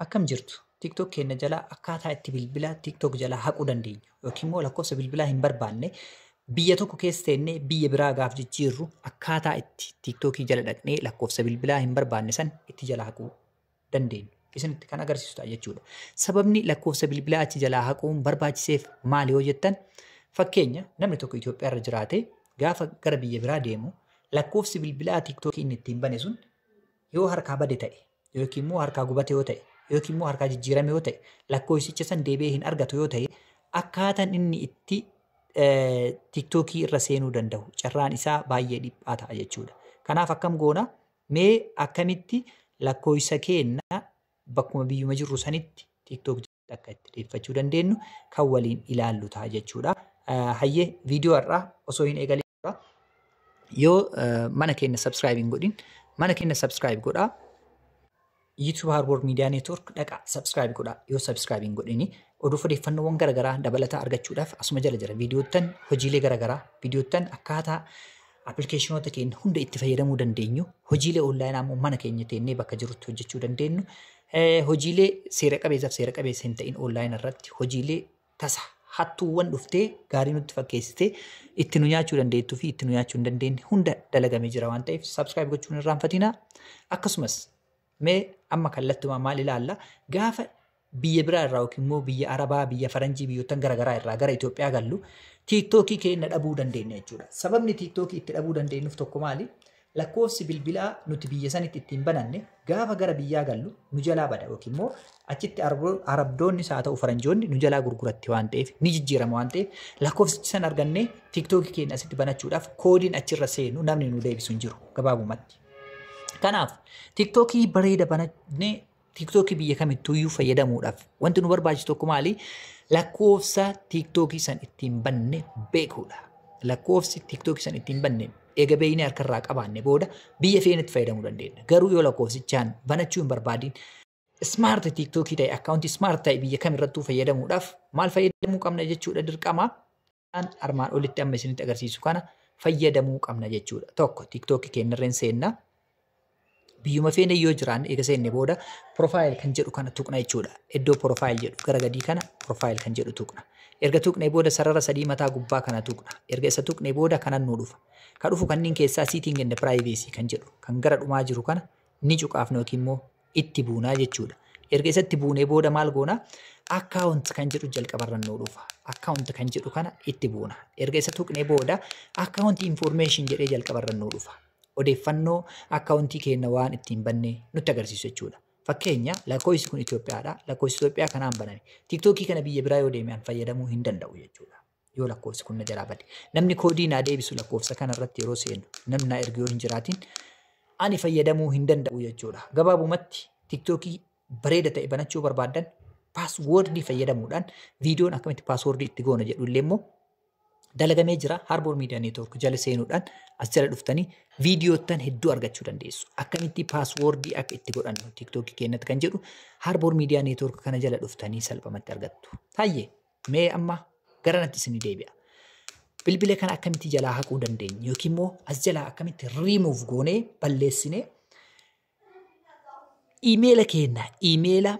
Akkam jirtu TikTok keenya jalaa akkaataa itti bilbila TikTok jalaa haquu dandeenyu yookiin immoo lakkoofsa bilbilaa hin barbaanne biyya tokko keessa teennee biyya biraa gaaf jijjiirru akkaataa itti TikTokii jala dhaqnee lakkoofsa bilbilaa hin barbaanne san itti jala haquu dandeenyu. Isinitti kan agarsiisudha jechuudha. Sababni lakkoofsa bilbilaa achi jalaa haquun barbaachiseef maali yoo jettan fakkeenya namni tokko Itoophiyaa irra jiraate gaafa gara biyya biraa deemu lakkoofsi bilbilaa TikTokii inni ittiin bane sun yoo harkaa bade ta'e yookiin immoo harkaa gubate yoo ta'e yookiin immoo harkaa jijjiirame yoo ta'e lakkoofsicha san deebi'ee hin argatu yoo ta'e akkaataan inni itti TikTokii irra seenuu danda'u carraan isaa baay'ee dhiphaa ta'a jechuudha. Kanaaf akkam goona mee akkamitti lakkoofsa keenya bakkuma biyyuma jirru sanitti TikTok akka itti deeffachuu dandeenyu kan waliin ilaallu ta'a jechuudha. Hayyee viidiyoo irraa osoo hin eegalee yoo mana keenya subscribe hin godhin mana keenya subscribe godhaa. YouTube Harbor Media Network dhaqa subscribe godhaa. Yoo subscribe hin godhini odeeffannoowwan garaagaraa dabalataa argachuudhaaf asuma jala jira viidiyoottan hojiilee garaagaraa viidiyoottan akkaataa appilikeeshinoota keenya hunda itti fayyadamuu dandeenyu hojiilee onlaayinaa immoo mana keenya teennee bakka jirutti hojjechuu dandeenyu hojiilee seera qabeessa hin ta'in onlaayinaa irratti hojiilee tasa hattuuwwan dhuftee gaarii nutti fakkeessitee itti nu nyaachuu dandeettuu fi itti nu nyaachuu hin dandeenye hunda dalagamee jira waan ta'eef subscribe gochuun hin irraanfatinaa. Akkasumas mee amma kallattumaa maal ilaalla gaafa biyya biraa irraa yookiin immoo biyya Arabaa biyya Faranjii biyyoottan garaagaraa irraa gara Itoophiyaa gallu TikTokii keenya dhabuu dandeenya jechuudha. Sababni TikTokii itti dhabuu dandeenyuuf tokko maali? Lakkoofsi bilbilaa nuti biyya sanitti ittiin bananne gaafa gara biyyaa gallu nu jalaa bada yookiin immoo achitti Arabdoonni haa ta'u Faranjoonni nu jalaa gurguratti waan ta'eef ni jijjiirama waan ta'eef lakkoofsichi san argannee TikTokii keenya asitti banachuudhaaf koodiin achirra seenu namni nu deebisu hin jiru gabaabumatti. Kanaaf TikTokii bareeda banannee TikTokii biyya kamittuuyyuu fayyadamuudhaaf wanti nu barbaachisu tokko maali? Lakkoofsa TikTokii san ittiin banne beekuudha. Lakkoofsi TikTokii san ittiin banne eega beeknee harkarraa qabaanne booda biyya feenatti fayyadamuu dandeenya. Garuu yoo lakkoofsichaan banachuu hin barbaadin smart TikTokii ta'e akkaawuntii smart ta'e biyya kamirrattuu fayyadamuudhaaf maal fayyadamuu qabna jechuudha dirqama. Armaan olitti amma isinitti agarsiisu kana fayyadamuu qabna jechuudha. Tokko TikTokii keenyarreen seenna. Biyyuma feene yoo jiraan eega seenne booda profile kan jedhu kana tuqna jechuudha. Iddoo profile jedhu gara gadii kana profile kan jedhu tuqna. Erga tuqnee booda sarara sadii mataa gubbaa kana tuqna. Erga isa tuqnee booda kanan nu dhufa. Ka dhufu kanneen keessaa setting and privacy kan jedhu kan gara dhumaa jiru kana ni cuqaafna yookiin immoo itti buunaa jechuudha. Erga isatti buunee booda maal goona? Account kan jedhu jalqabarran nu dhufa. Account kan jedhu kana itti buuna. Erga isa tuqnee booda account information jedhee jalqabarran nu dhufa. Odeeffannoo akkaawuntii keenya waan ittiin banne nutti agarsiisu jechuudha. Fakkeenya lakkoofsi kun Itoophiyaadha. Lakkoofsi Itoophiyaa kanaan baname. TikTokii kana biyya biraa yoo deemean fayyadamuu hin danda'u jechuudha. Yoo lakkoofsi kun na jalaa bade. Namni koodii naa deebisu lakkoofsa kanarratti yeroo seenu namni naa erga yoo hin jiraatin ani fayyadamuu hin danda'u jechuudha. Gabaabumatti TikTokii bareeda ta'e banachuu barbaaddan paaswoordii fayyadamuudhaan viidiyoon akkamitti paaswoordii itti goona jedhu illee immoo dalagamee jira. Harbor Media Network jala seenuudhaan as jala dhuftanii viidiyoottan hedduu argachuu dandeessu. Akkamitti paaswoordii akka itti godhannu TikTokii keenyatti kan jedhu Harbor Media Network kana jala dhuftanii salphamatti argattu. Hayyee mee amma garanatti isinii deebi'a. Bilbila kana akkamitti jalaa haquu dandeenya yookiin immoo as jalaa akkamitti remove goonee balleessinee iimeela keenya iimeela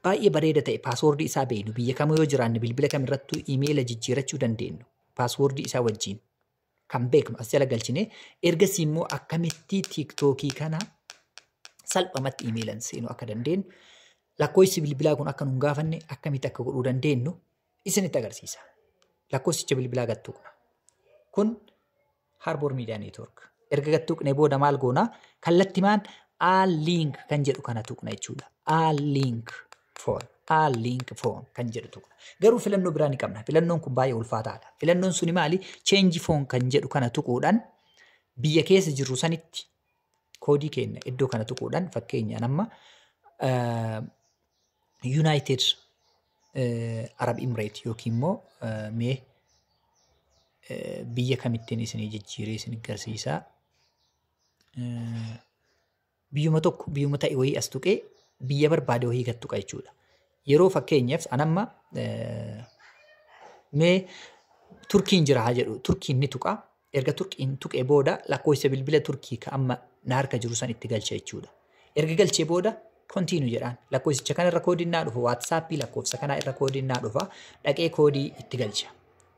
baay'ee bareeda ta'e paaswoordii isaa beeknu biyya kamuu yoo jiraanne bilbila kamirrattuu iimeela jijjiirachuu dandeenyu paaswoordii isaa wajjin kan beeknu as jala galchine ergasii immoo akkamitti TikTokii kana salphamatti iimeelan seenuu akka dandeenyu lakkoofsi bilbilaa kun akka nu hin gaafanne akkamitti akka godhuu dandeenyu isinitti agarsiisa. Lakkoofsicha bilbilaa gattuqna. Kun Harbor Media Network. Erga gattuqnee booda maal goona? Kallattimaan link kan jedhu kana tuqna jechuudha. Link phone kan jedhu tuqna. Garuu filannoo biraa ni qabna. Filannoon kun baay'ee ulfaataadha. Filannoon suni maali? Change phone kan jedhu kana tuquudhaan biyya keessa jirru sanitti koodii keenya iddoo kana tuquudhaan fakkeenyaan amma United Arab Emirates yookiin immoo mee biyya kamittiin isinii jijjiiree isin agarsiisaa. Biyyuma tokko biyyuma ta'e wayii as tuqee biyya barbaade wayii gad tuqa jechuudha. Yeroo fakkeenyaaf anamma mee Turkiin jira haa jedhu Turkiin ni tuqa. Erga Turkiin tuqee booda lakkoofsa bilbila Turkii ka amma na harka jiru san itti galcha jechuudha. Erga galchee booda Continue jedhaan lakkoofsicha kana irra koodiin naa dhufa WhatsApp lakkoofsa kana irra koodiin naa dhufa dhaqee koodii itti galcha.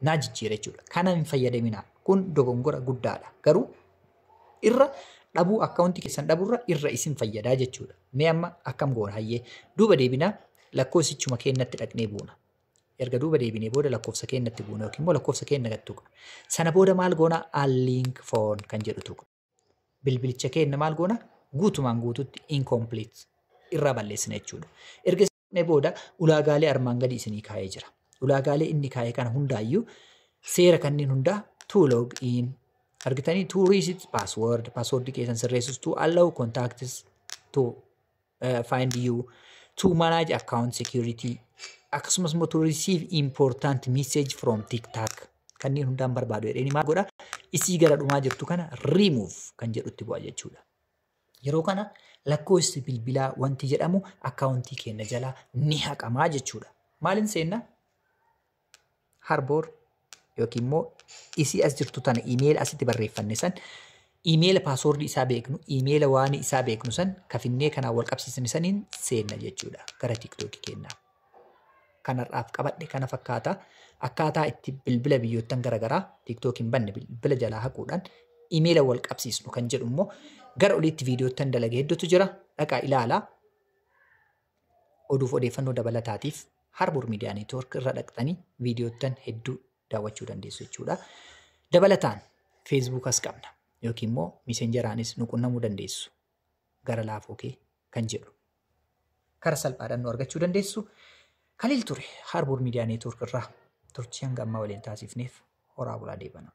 Naa jijjiira jechuudha. Kana hin fayyadaminaa. Kun dogongora guddaadha. Garuu irra dhabuu akkaawuntii keessan dhabuurra irra isin fayyadaa jechuudha. Mee amma akkam goona hayyee duuba deebinaa lakkoofsichuma keenyatti dhaqnee buuna. Erga duuba deebinee booda lakkoofsa keenyatti buuna yookiin immoo lakkoofsa keenya gattuqa. Sana booda maal goona unlink phone kan jedhu tuqa. Bilbilicha keenya maal goona guutumaan guututti incomplete irraa balleessina jechuudha. Erga isin booda ulaagaalee armaan gadii isinii kaa'ee jira. Ulaagaalee inni kaa'ee kana hundaayyuu seera kanneen hundaa to log in argitanii to reset password keessan sirreessus to allow contacts to find you to manage account security akkasumas immoo to receive important message from TikTok kanneen hundaan barbaadu jedhanii maal godha isii gara dhumaa jirtu kana remove kan jedhutti bu'a jechuudha. Yeroo kana lakkoofsi bilbilaa wanti jedhamu akkaawuntii keenya jalaa ni haqamaa jechuudha. Maalin seenna? Harbor yookiin immoo isii as jirtu tana iimeela asitti barreeffanne san iimeela paaswoordii isaa beeknu iimeela waan isaa beeknu san kafinnee kanaan wal qabsiisne saniin seenna jechuudha gara TikTok keenyaa. Kanarraaf qabadhe kana fakkaata akkaataa itti bilbila biyyoottan garaagaraa TikTokiin banne bilbila jalaa haquudhaan iimeela wal qabsiisnu kan jedhu immoo gara oliitti viidiyoottan dalagee hedduutu jira dhaqaa ilaalaa oduuf odeeffannoo dabalataatiif Harbor Media Network irra dhaqxanii viidiyoottan hedduu daawwachuu dandeessu jechuudha. Dabalataan Facebook as qabna yookiin immoo Messengeraanis nu qunnamuu dandeessu gara laafoo kee kan jedhu kara salphaadhaan nu argachuu dandeessu. Khalil ture Harbor Media Network irraa turtii hanga ammaa waliin taasifneef horaa bulaa deebana.